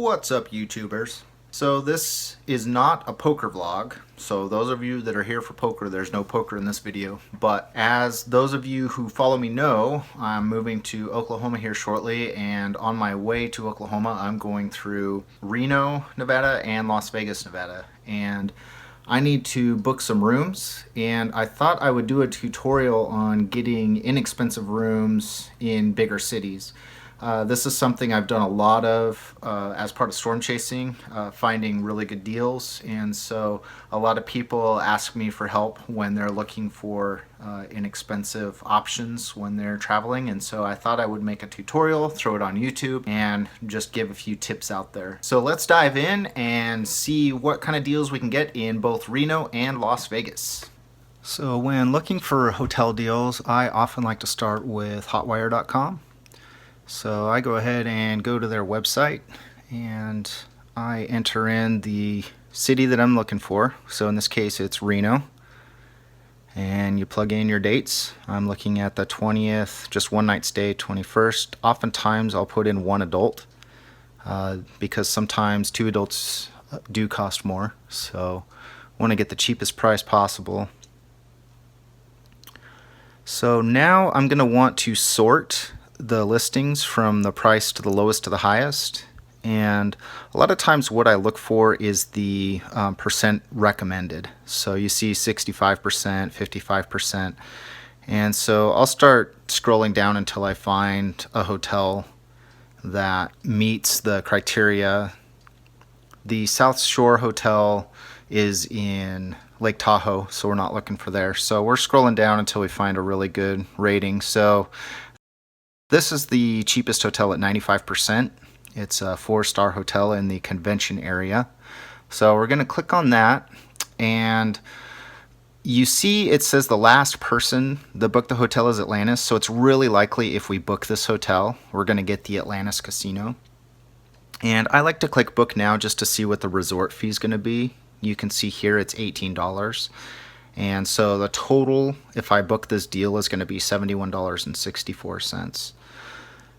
What's up, YouTubers? So this is not a poker vlog, so those of you that are here for poker, there's no poker in this video. But as those of you who follow me know, I'm moving to Oklahoma here shortly, and on my way to Oklahoma I'm going through Reno, Nevada and Las Vegas, Nevada, and I need to book some rooms, and I thought I would do a tutorial on getting inexpensive rooms in bigger cities. This is something I've done a lot of as part of storm chasing, finding really good deals, and so a lot of people ask me for help when they're looking for inexpensive options when they're traveling, and so I thought I would make a tutorial, throw it on YouTube, and just give a few tips out there. So let's dive in and see what kind of deals we can get in both Reno and Las Vegas. So when looking for hotel deals, I often like to start with Hotwire.com. So I go ahead and go to their website and I enter in the city that I'm looking for. So in this case it's Reno, and you plug in your dates. I'm looking at the 20th, just one night stay, 21st. Oftentimes I'll put in one adult because sometimes two adults do cost more, so I want to get the cheapest price possible. So now I'm going to want to sort the listings from the price to the lowest to the highest, and a lot of times what I look for is the percent recommended. So you see 65%, 55%, and so I'll start scrolling down until I find a hotel that meets the criteria. The South Shore Hotel is in Lake Tahoe, so we're not looking for there. So we're scrolling down until we find a really good rating. So this is the cheapest hotel at 95%. It's a 4-star hotel in the convention area. So we're going to click on that, and you see it says the last person that booked the hotel is Atlantis, so it's really likely if we book this hotel, we're going to get the Atlantis Casino. And I like to click book now just to see what the resort fee is going to be. You can see here it's $18. And so the total, if I book this deal, is going to be $71.64.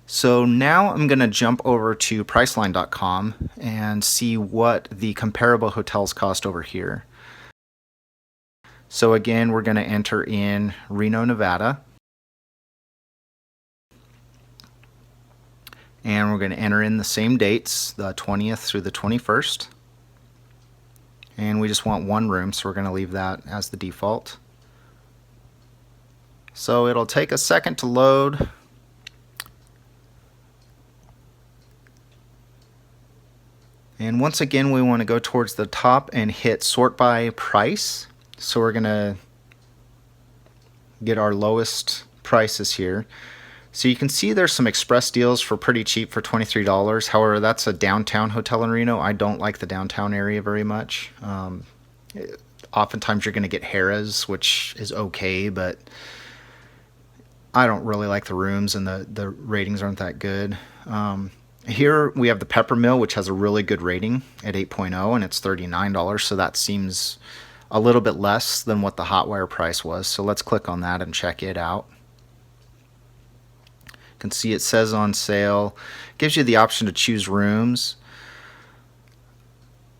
So now I'm going to jump over to Priceline.com and see what the comparable hotels cost over here. So again, we're going to enter in Reno, Nevada. And we're going to enter in the same dates, the 20th through the 21st. And we just want one room, so we're going to leave that as the default. So it'll take a second to load. And once again, we want to go towards the top and hit sort by price. So we're going to get our lowest prices here. So you can see there's some express deals for pretty cheap for $23. However, that's a downtown hotel in Reno. I don't like the downtown area very much. Oftentimes you're going to get Harrah's, which is okay, but I don't really like the rooms, and the ratings aren't that good. Here we have the Peppermill, which has a really good rating at 8.0, and it's $39, so that seems a little bit less than what the Hotwire price was. So let's click on that and check it out. You can see it says on sale. It gives you the option to choose rooms.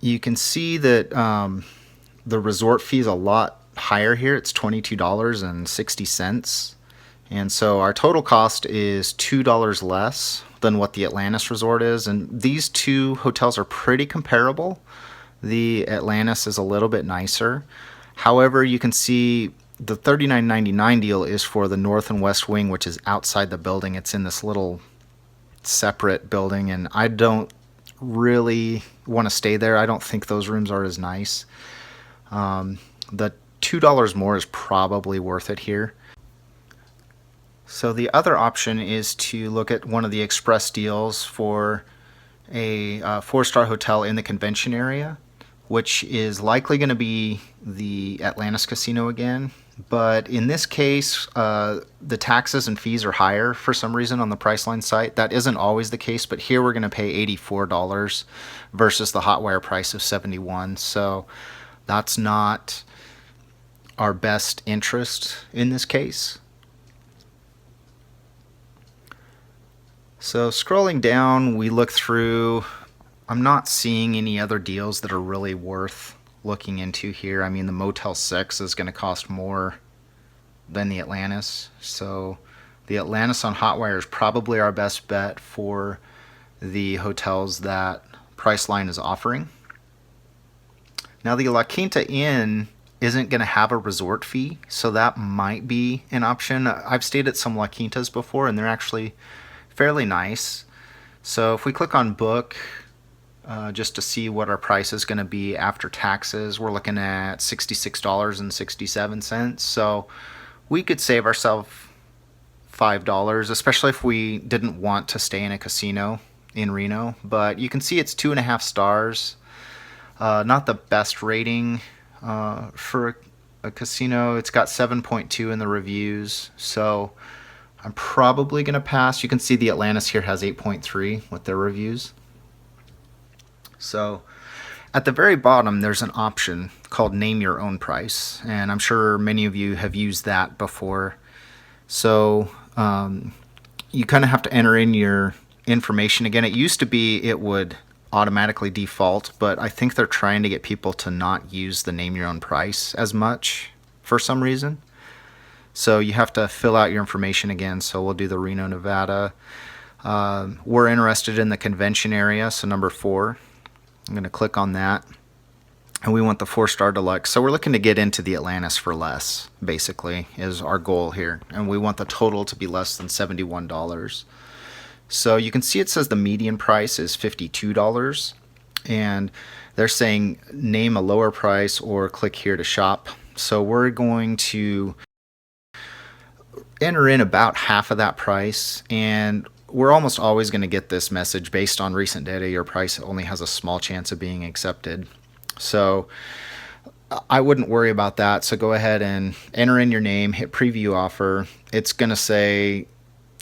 You can see that the resort fee is a lot higher here. It's $22.60. And so our total cost is $2 less than what the Atlantis resort is, and these two hotels are pretty comparable. The Atlantis is a little bit nicer. However, you can see the $39.99 deal is for the north and west wing, which is outside the building. It's in this little separate building, and I don't really want to stay there. I don't think those rooms are as nice. The $2 more is probably worth it here. So the other option is to look at one of the express deals for a 4-star hotel in the convention area, which is likely going to be the Atlantis Casino again. But in this case, the taxes and fees are higher for some reason on the Priceline site. That isn't always the case, but here we're going to pay $84 versus the Hotwire price of $71. So that's not our best interest in this case. So scrolling down, we look through I'm not seeing any other deals that are really worth looking into here. I mean, the Motel 6 is going to cost more than the Atlantis. So the Atlantis on Hotwire is probably our best bet for the hotels that Priceline is offering. Now the La Quinta Inn isn't going to have a resort fee, so that might be an option. I've stayed at some La Quintas before and they're actually fairly nice. So if we click on book, just to see what our price is going to be after taxes, we're looking at $66.67. So we could save ourselves $5, especially if we didn't want to stay in a casino in Reno. But you can see it's 2.5 stars. Not the best rating for a casino. It's got 7.2 in the reviews, so I'm probably going to pass. You can see the Atlantis here has 8.3 with their reviews. So at the very bottom there's an option called name your own price, and I'm sure many of you have used that before. So you kind of have to enter in your information again. It used to be it would automatically default, but I think they're trying to get people to not use the name your own price as much for some reason. So you have to fill out your information again. So we'll do the Reno, Nevada. We're interested in the convention area, so number 4. I'm going to click on that. And we want the 4-star deluxe. So we're looking to get into the Atlantis for less, basically, is our goal here. And we want the total to be less than $71. So you can see it says the median price is $52, and they're saying name a lower price or click here to shop. So we're going to enter in about half of that price, and we're almost always going to get this message based on recent data. Your price only has a small chance of being accepted. So I wouldn't worry about that. So go ahead and enter in your name, hit preview offer. It's going to say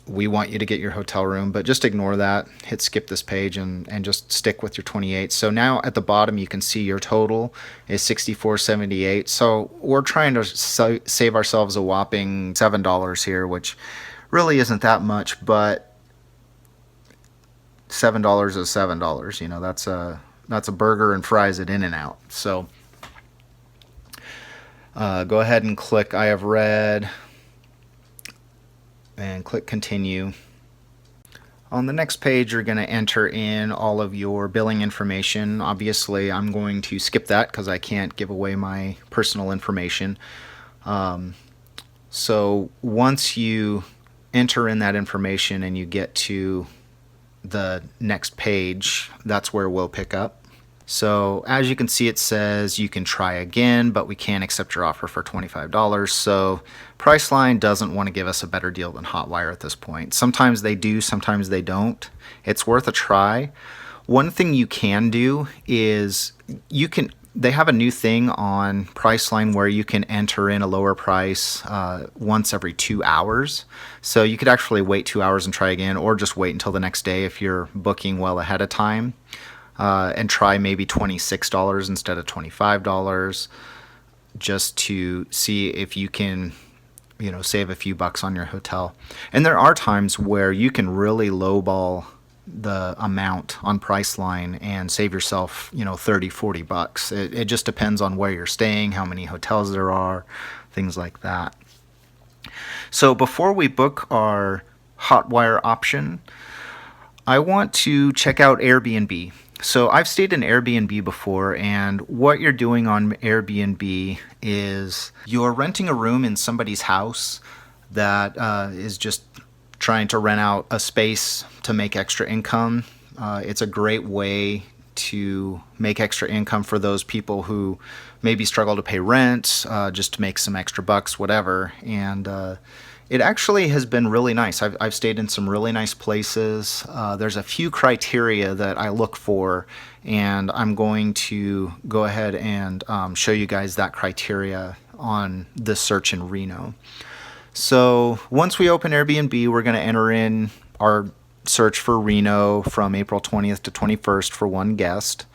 we want you to get your hotel room, but just ignore that. Hit skip this page and just stick with your 28. So now at the bottom you can see your total is $64.78. So we're trying to save ourselves a whopping $7 here, which really isn't that much, but $7 is $7. You know, that's a burger and fries at In-N-Out. So go ahead and click I have read and click continue. On the next page you're going to enter in all of your billing information. Obviously I'm going to skip that because I can't give away my personal information. So once you enter in that information and you get to the next page, that's where we'll pick up. So as you can see, it says you can try again, but we can't accept your offer for $25. So Priceline doesn't want to give us a better deal than Hotwire at this point. Sometimes they do, sometimes they don't. It's worth a try. One thing you can do is they have a new thing on Priceline where you can enter in a lower price once every 2 hours. So you could actually wait 2 hours and try again, or just wait until the next day if you're booking well ahead of time. And try maybe $26 instead of $25, just to see if you can, save a few bucks on your hotel. And there are times where you can really lowball the amount on Priceline and save yourself, 30, 40 bucks. It just depends on where you're staying, how many hotels there are, things like that. So before we book our Hotwire option, I want to check out Airbnb. So I've stayed in Airbnb before, and what you're doing on Airbnb is you're renting a room in somebody's house that is just trying to rent out a space to make extra income. It's a great way to make extra income for those people who maybe struggle to pay rent, just to make some extra bucks, whatever. And it actually has been really nice. I've stayed in some really nice places. There's a few criteria that I look for, and I'm going to go ahead and show you guys that criteria on this search in Reno. So once we open Airbnb, we're going to enter in our search for Reno from April 20th to 21st for one guest.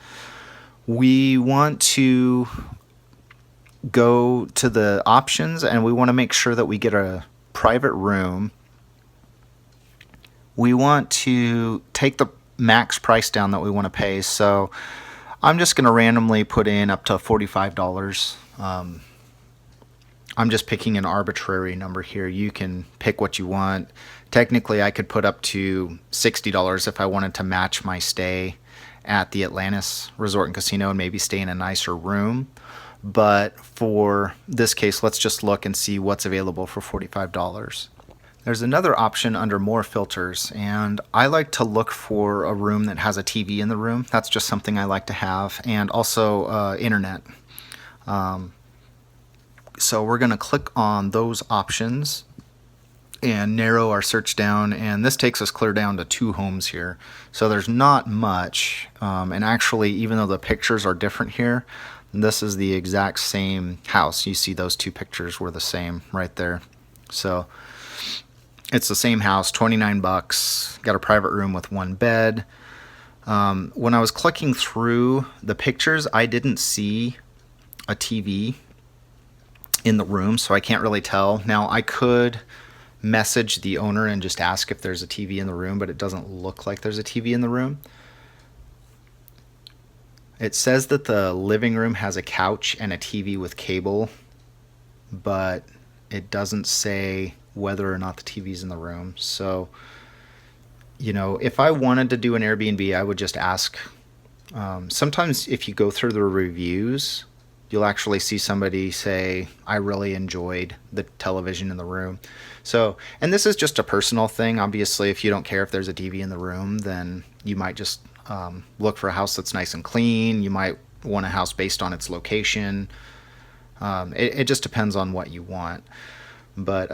We want to go to the options, and we want to make sure that we get a private room. We want to take the max price down that we want to pay. So I'm just going to randomly put in up to $45. I'm just picking an arbitrary number here. You can pick what you want. Technically, I could put up to $60 if I wanted to match my stay at the Atlantis Resort and Casino and maybe stay in a nicer room. But for this case, let's just look and see what's available for $45. There's another option under more filters, and I like to look for a room that has a TV in the room. That's just something I like to have, and also internet. So we're going to click on those options and narrow our search down, and this takes us clear down to 2 homes here. So there's not much, and actually, even though the pictures are different here, this is the exact same house. You see those 2 pictures were the same right there. So it's the same house, 29 bucks, got a private room with 1 bed. When I was clicking through the pictures, I didn't see a TV in the room, so I can't really tell. Now, I could message the owner and just ask if there's a TV in the room, but it doesn't look like there's a TV in the room. It says that the living room has a couch and a TV with cable, but it doesn't say whether or not the TV's in the room. So, you know, if I wanted to do an Airbnb, I would just ask. Sometimes if you go through the reviews, you'll actually see somebody say, I really enjoyed the television in the room. So, and this is just a personal thing. Obviously, if you don't care if there's a TV in the room, then you might just look for a house that's nice and clean. You might want a house based on its location. It just depends on what you want. But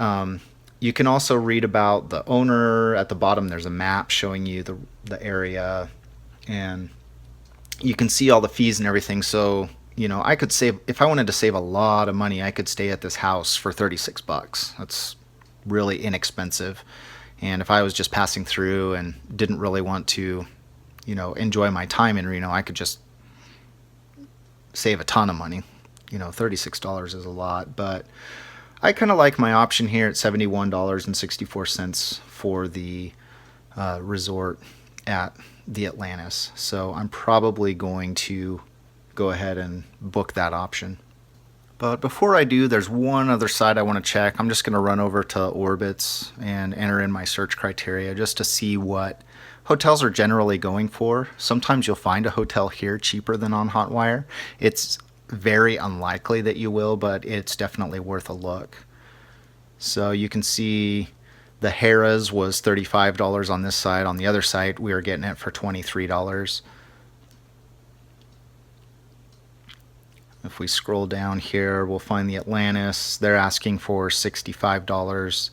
you can also read about the owner. At the bottom, there's a map showing you the area, and you can see all the fees and everything. So, you know, I could save, if I wanted to save a lot of money, I could stay at this house for 36 bucks. That's really inexpensive. And if I was just passing through and didn't really want to, you know, enjoy my time in Reno, I could just save a ton of money. You know, $36 is a lot, but I kind of like my option here at $71.64 for the resort at the Atlantis. So I'm probably going to go ahead and book that option. But before I do, there's one other site I want to check. I'm just going to run over to Orbitz and enter in my search criteria just to see what hotels are generally going for. Sometimes you'll find a hotel here cheaper than on Hotwire. It's very unlikely that you will, but it's definitely worth a look. So you can see the Harrah's was $35 on this side. On the other site, we were getting it for $23. If we scroll down here, we'll find the Atlantis. They're asking for $65.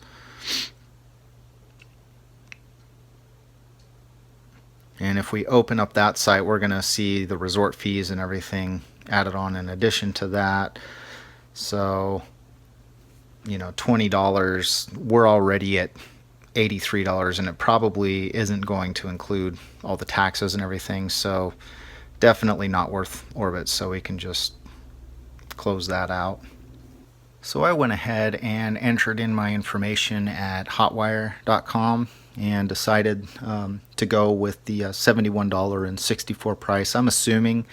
And if we open up that site, we're going to see the resort fees and everything added on in addition to that. So, you know, $20, we're already at $83, and it probably isn't going to include all the taxes and everything. So definitely not worth Orbitz, so we can just close that out. So I went ahead and entered in my information at hotwire.com and decided to go with the $71.64 price. I'm assuming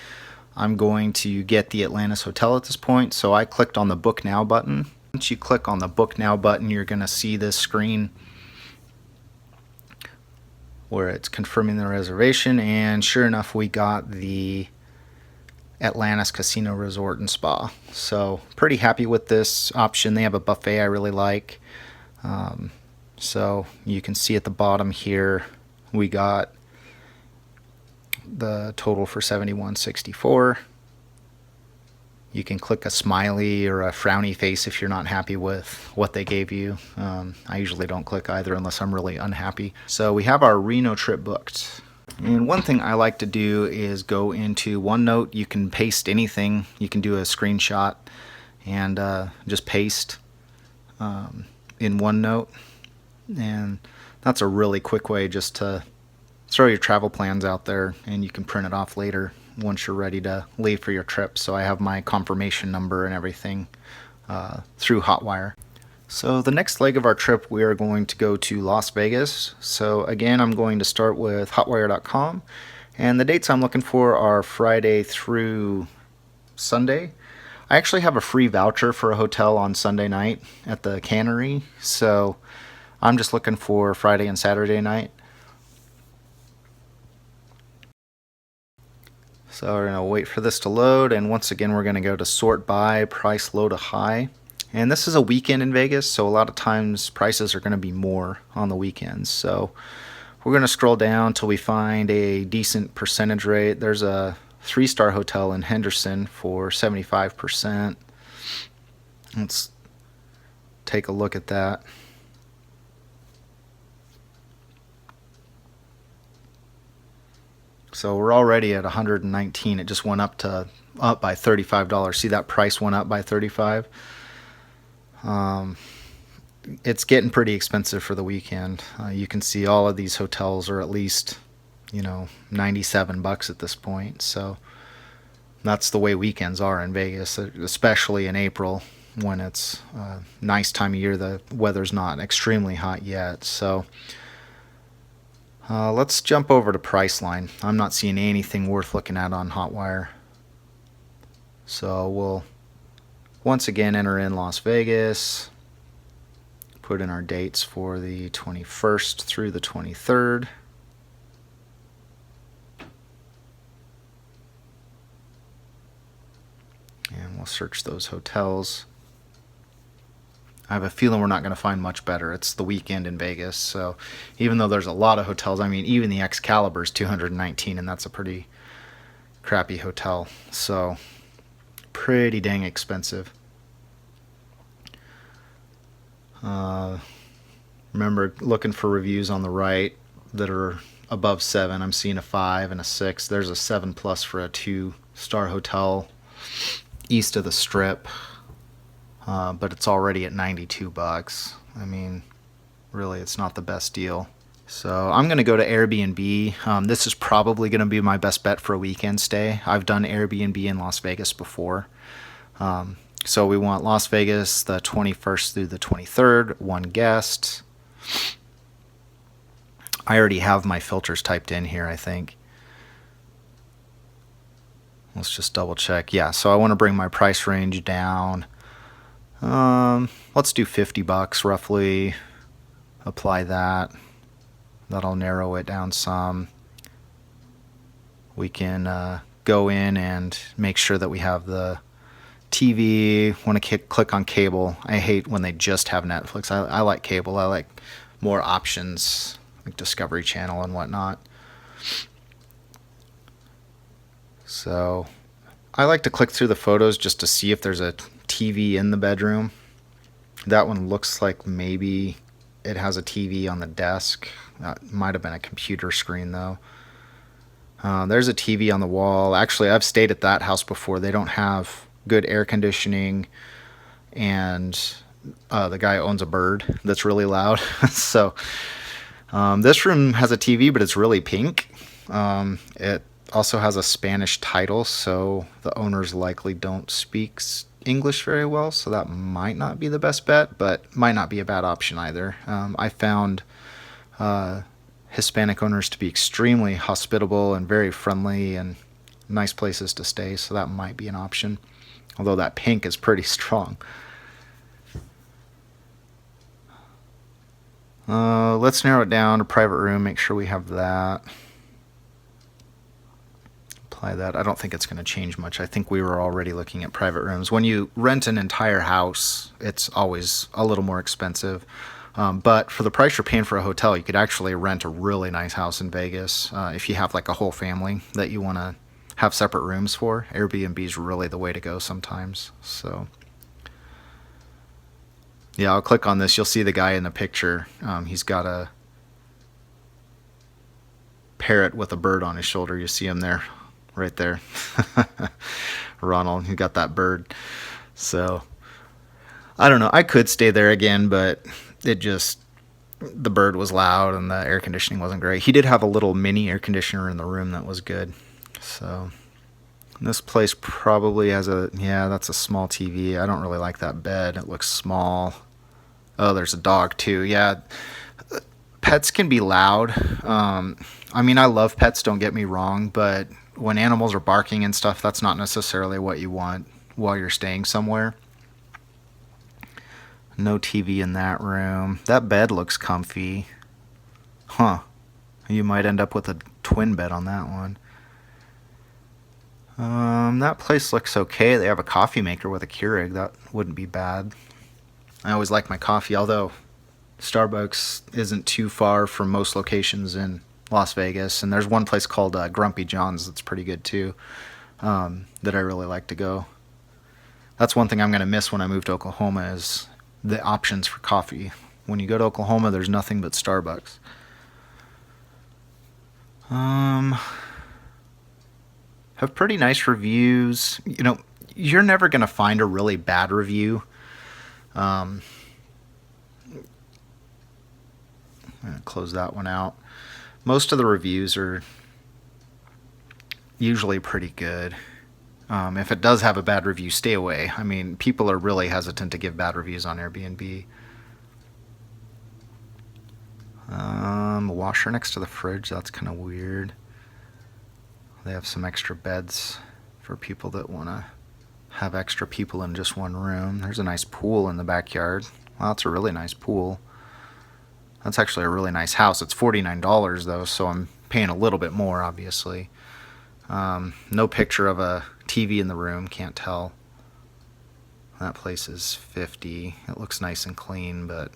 I'm going to get the Atlantis Hotel at this point, so I clicked on the Book Now button. Once you click on the Book Now button, you're going to see this screen where it's confirming the reservation, and sure enough, we got the Atlantis Casino Resort and Spa. So pretty happy with this option. They have a buffet I really like. So you can see at the bottom here we got the total for $71.64. You can click a smiley or a frowny face if you're not happy with what they gave you. I usually don't click either unless I'm really unhappy. So we have our Reno trip booked. And one thing I like to do is go into OneNote. You can paste anything. You can do a screenshot and just paste in OneNote. And that's a really quick way just to throw your travel plans out there, and you can print it off later once you're ready to leave for your trip. So I have my confirmation number and everything through Hotwire. So the next leg of our trip, we are going to go to Las Vegas. So again, I'm going to start with Hotwire.com, and the dates I'm looking for are Friday through Sunday. I actually have a free voucher for a hotel on Sunday night at the Cannery, so I'm just looking for Friday and Saturday night. So we're going to wait for this to load, and once again we're going to go to sort by, price low to high. And this is a weekend in Vegas, so a lot of times prices are going to be more on the weekends. So we're going to scroll down till we find a decent percentage rate. There's a 3-star hotel in Henderson for 75%. Let's take a look at that. So we're already at 119. It just went up by $35. See, that price went up by 35. It's getting pretty expensive for the weekend. You can see all of these hotels are at least, $97 at this point. So that's the way weekends are in Vegas, especially in April when it's a nice time of year. The weather's not extremely hot yet. So let's jump over to Priceline. I'm not seeing anything worth looking at on Hotwire. So we'll once again enter in Las Vegas, put in our dates for the 21st through the 23rd. And we'll search those hotels. I have a feeling we're not going to find much better. It's the weekend in Vegas, so even though there's a lot of hotels, I mean, even the Excalibur is $219, and that's a pretty crappy hotel. So pretty dang expensive. Remember looking for reviews on the right that are above 7. I'm seeing a 5 and a 6. There's a 7+ for a 2-star hotel east of the Strip. But it's already at $92. I mean, really, it's not the best deal. So I'm going to go to Airbnb. This is probably going to be my best bet for a weekend stay. I've done Airbnb in Las Vegas before. So we want Las Vegas the 21st through the 23rd, 1 guest. I already have my filters typed in here, I think. Let's just double check. Yeah, so I want to bring my price range down. Let's do $50 roughly. Apply that. That'll narrow it down some. We can go in and make sure that we have the TV. Want to click on cable. I hate when they just have Netflix. I like cable. I like more options like Discovery Channel and whatnot. So I like to click through the photos just to see if there's a TV in the bedroom. That one looks like maybe it has a TV on the desk. That might have been a computer screen though. There's a TV on the wall. Actually, I've stayed at that house before. They don't have good air conditioning, and the guy owns a bird that's really loud. So this room has a TV, but it's really pink. It also has a Spanish title, so the owners likely don't speak English very well, so that might not be the best bet, but might not be a bad option either. I found Hispanic owners to be extremely hospitable and very friendly and nice places to stay, so that might be an option, although that pink is pretty strong. Let's narrow it down to private room, make sure we have that. Apply that. I don't think it's going to change much. I think we were already looking at private rooms. When you rent an entire house, it's always a little more expensive. But for the price you're paying for a hotel, you could actually rent a really nice house in Vegas. If you have like a whole family that you want to have separate rooms for, Airbnb is really the way to go sometimes. So yeah, I'll click on this. You'll see the guy in the picture. He's got a parrot with a bird on his shoulder. You see him there, right there. Ronald, he got that bird. So I don't know. I could stay there again, but the bird was loud and the air conditioning wasn't great. He did have a little mini air conditioner in the room that was good. So this place probably has that's a small TV. I don't really like that bed. It looks small. Oh, there's a dog too. Yeah, pets can be loud. I mean, I love pets, don't get me wrong, but when animals are barking and stuff, that's not necessarily what you want while you're staying somewhere. No TV in that room. That bed looks comfy. Huh. You might end up with a twin bed on that one. That place looks okay. They have a coffee maker with a Keurig. That wouldn't be bad. I always like my coffee, although Starbucks isn't too far from most locations in Las Vegas. And there's one place called Grumpy John's that's pretty good too, that I really like to go. That's one thing I'm going to miss when I move to Oklahoma is the options for coffee. When you go to Oklahoma, there's nothing but Starbucks. Have pretty nice reviews. You know, you're never going to find a really bad review. I'm going to close that one out. Most of the reviews are usually pretty good. If it does have a bad review, stay away. I mean, people are really hesitant to give bad reviews on Airbnb. Washer next to the fridge, that's kind of weird. They have some extra beds for people that want to have extra people in just one room. There's a nice pool in the backyard. Wow, that's a really nice pool. That's actually a really nice house. It's $49 though, so I'm paying a little bit more, obviously. No picture of a TV in the room, can't tell. That place is $50. It looks nice and clean, but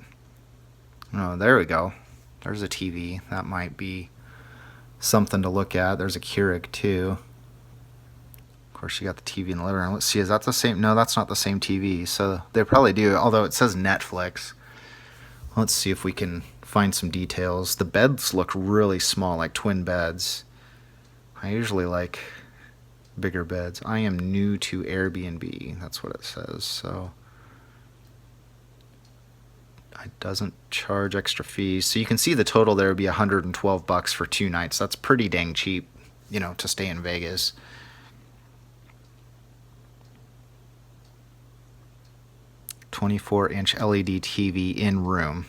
oh, there we go. There's a TV. That might be something to look at. There's a Keurig too. Of course, you got the TV in the living room. Let's see, is that the same? No, that's not the same TV. So they probably do, although it says Netflix. Let's see if we can find some details. The beds look really small, like twin beds. I usually like bigger beds. I am new to Airbnb. That's what it says. So it doesn't charge extra fees. So you can see the total there would be $112 for 2 nights. That's pretty dang cheap, you know, to stay in Vegas. "24-inch LED TV in room."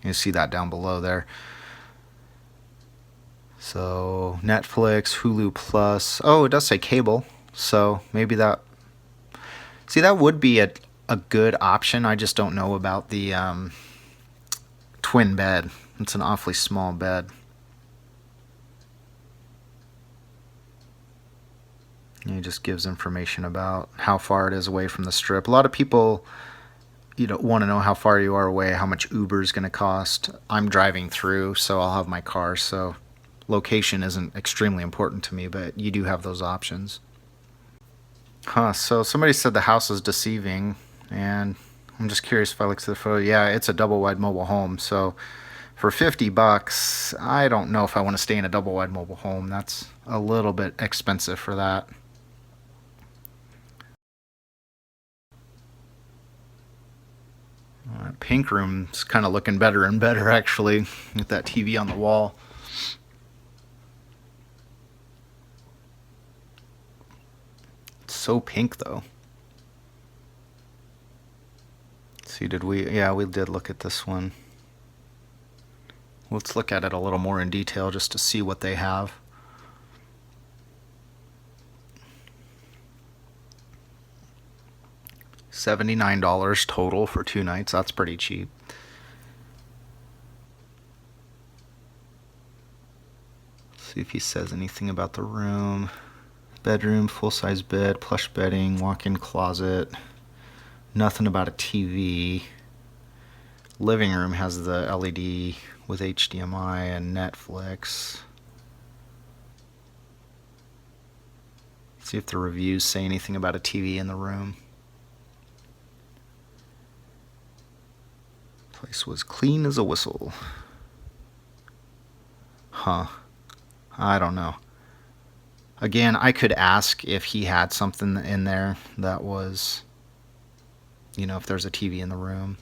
You see that down below there. So Netflix, Hulu Plus. Oh, it does say cable. So maybe that. See, that would be a good option. I just don't know about the twin bed. It's an awfully small bed. And it just gives information about how far it is away from the strip. A lot of people, you know, want to know how far you are away, how much Uber is going to cost. I'm driving through, so I'll have my car, so location isn't extremely important to me, but you do have those options. So somebody said the house is deceiving, and I'm just curious if I look to the photo. Yeah, it's a double wide mobile home, so for $50, I don't know if I want to stay in a double wide mobile home. That's a little bit expensive for that. Pink room's kind of looking better and better, actually, with that TV on the wall. It's so pink, though. Let's see, did we? Yeah, we did look at this one. Let's look at it a little more in detail just to see what they have. $79 total for 2 nights. That's pretty cheap. Let's see if he says anything about the room. Bedroom, full-size bed, plush bedding, walk-in closet. Nothing about a TV. Living room has the LED with HDMI and Netflix. Let's see if the reviews say anything about a TV in the room. Place was clean as a whistle. Huh. I don't know. Again, I could ask if he had something in there that was, you know, if there's a TV in the room.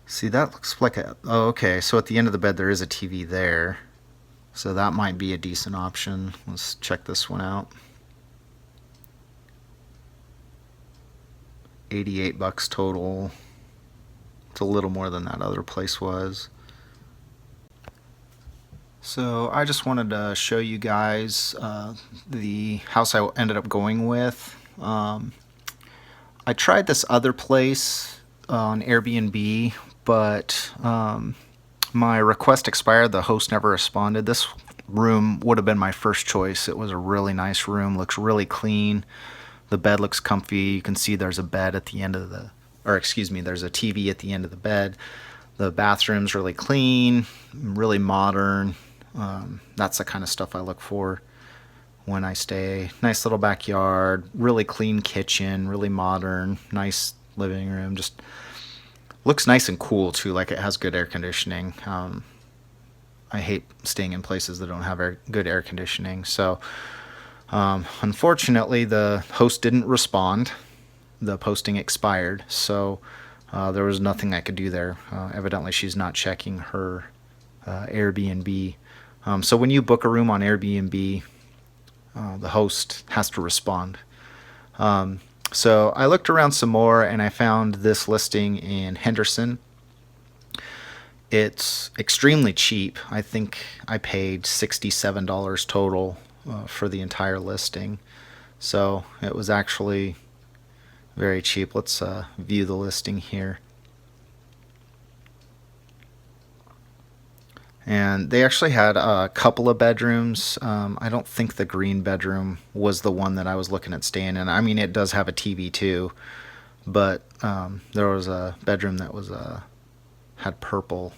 See, that looks like a... Oh, okay. So at the end of the bed, there is a TV there. So that might be a decent option. Let's check this one out. $88 total. It's a little more than that other place was. So I just wanted to show you guys the house I ended up going with. I tried this other place on Airbnb, but my request expired. The host never responded. This room would have been my first choice. It was a really nice room, looks really clean. The bed looks comfy. You can see there's a bed at the end of the, or excuse me, there's a TV at the end of the bed. The bathroom's really clean, really modern. That's the kind of stuff I look for when I stay. Nice little backyard, really clean kitchen, really modern, nice living room. Just looks nice and cool too, like it has good air conditioning. I hate staying in places that don't have good air conditioning. So unfortunately, the host didn't respond. The posting expired, so there was nothing I could do there. Evidently, she's not checking her Airbnb. So when you book a room on Airbnb, the host has to respond. So I looked around some more and I found this listing in Henderson. It's extremely cheap. I think I paid $67 total for the entire listing. So it was actually very cheap. Let's view the listing here. And they actually had a couple of bedrooms. I don't think the green bedroom was the one that I was looking at staying in. I mean, it does have a TV too, but there was a bedroom that was had purple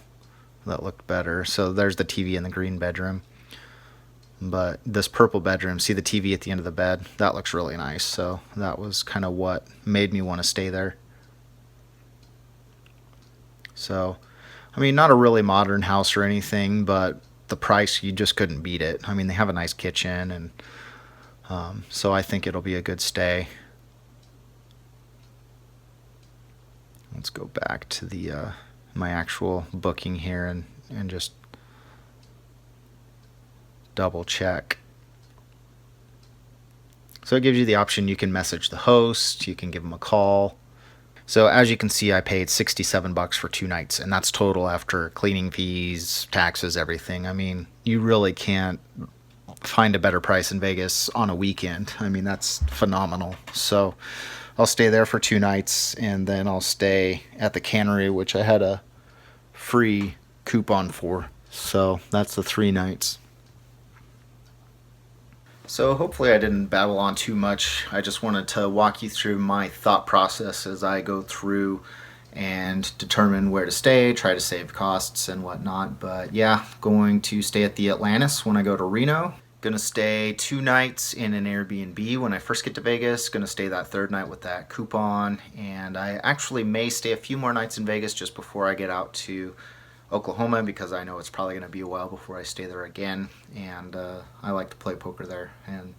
that looked better. So there's the TV in the green bedroom. But this purple bedroom, see the TV at the end of the bed? That looks really nice. So that was kind of what made me want to stay there. So I mean, not a really modern house or anything, but the price, you just couldn't beat it. I mean, they have a nice kitchen, and so I think it'll be a good stay. Let's go back to the my actual booking here and just double check. So it gives you the option, you can message the host, you can give them a call. So as you can see, I paid $67 for 2 nights, and that's total after cleaning fees, taxes, everything. I mean, you really can't find a better price in Vegas on a weekend. I mean, that's phenomenal. So I'll stay there for 2 nights, and then I'll stay at the cannery, which I had a free coupon for. So that's the 3 nights. So hopefully I didn't babble on too much. I just wanted to walk you through my thought process as I go through and determine where to stay, try to save costs and whatnot. But yeah, going to stay at the Atlantis when I go to Reno. Gonna stay 2 nights in an Airbnb when I first get to Vegas. Gonna stay that 3rd night with that coupon. And I actually may stay a few more nights in Vegas just before I get out to Oklahoma, because I know it's probably going to be a while before I stay there again, and I like to play poker there, and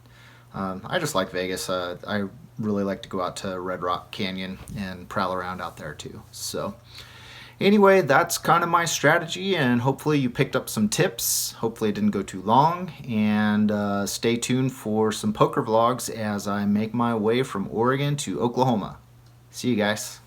I just like Vegas. I really like to go out to Red Rock Canyon and prowl around out there too. So anyway, that's kind of my strategy, and hopefully you picked up some tips. Hopefully it didn't go too long, and stay tuned for some poker vlogs as I make my way from Oregon to Oklahoma. See you guys.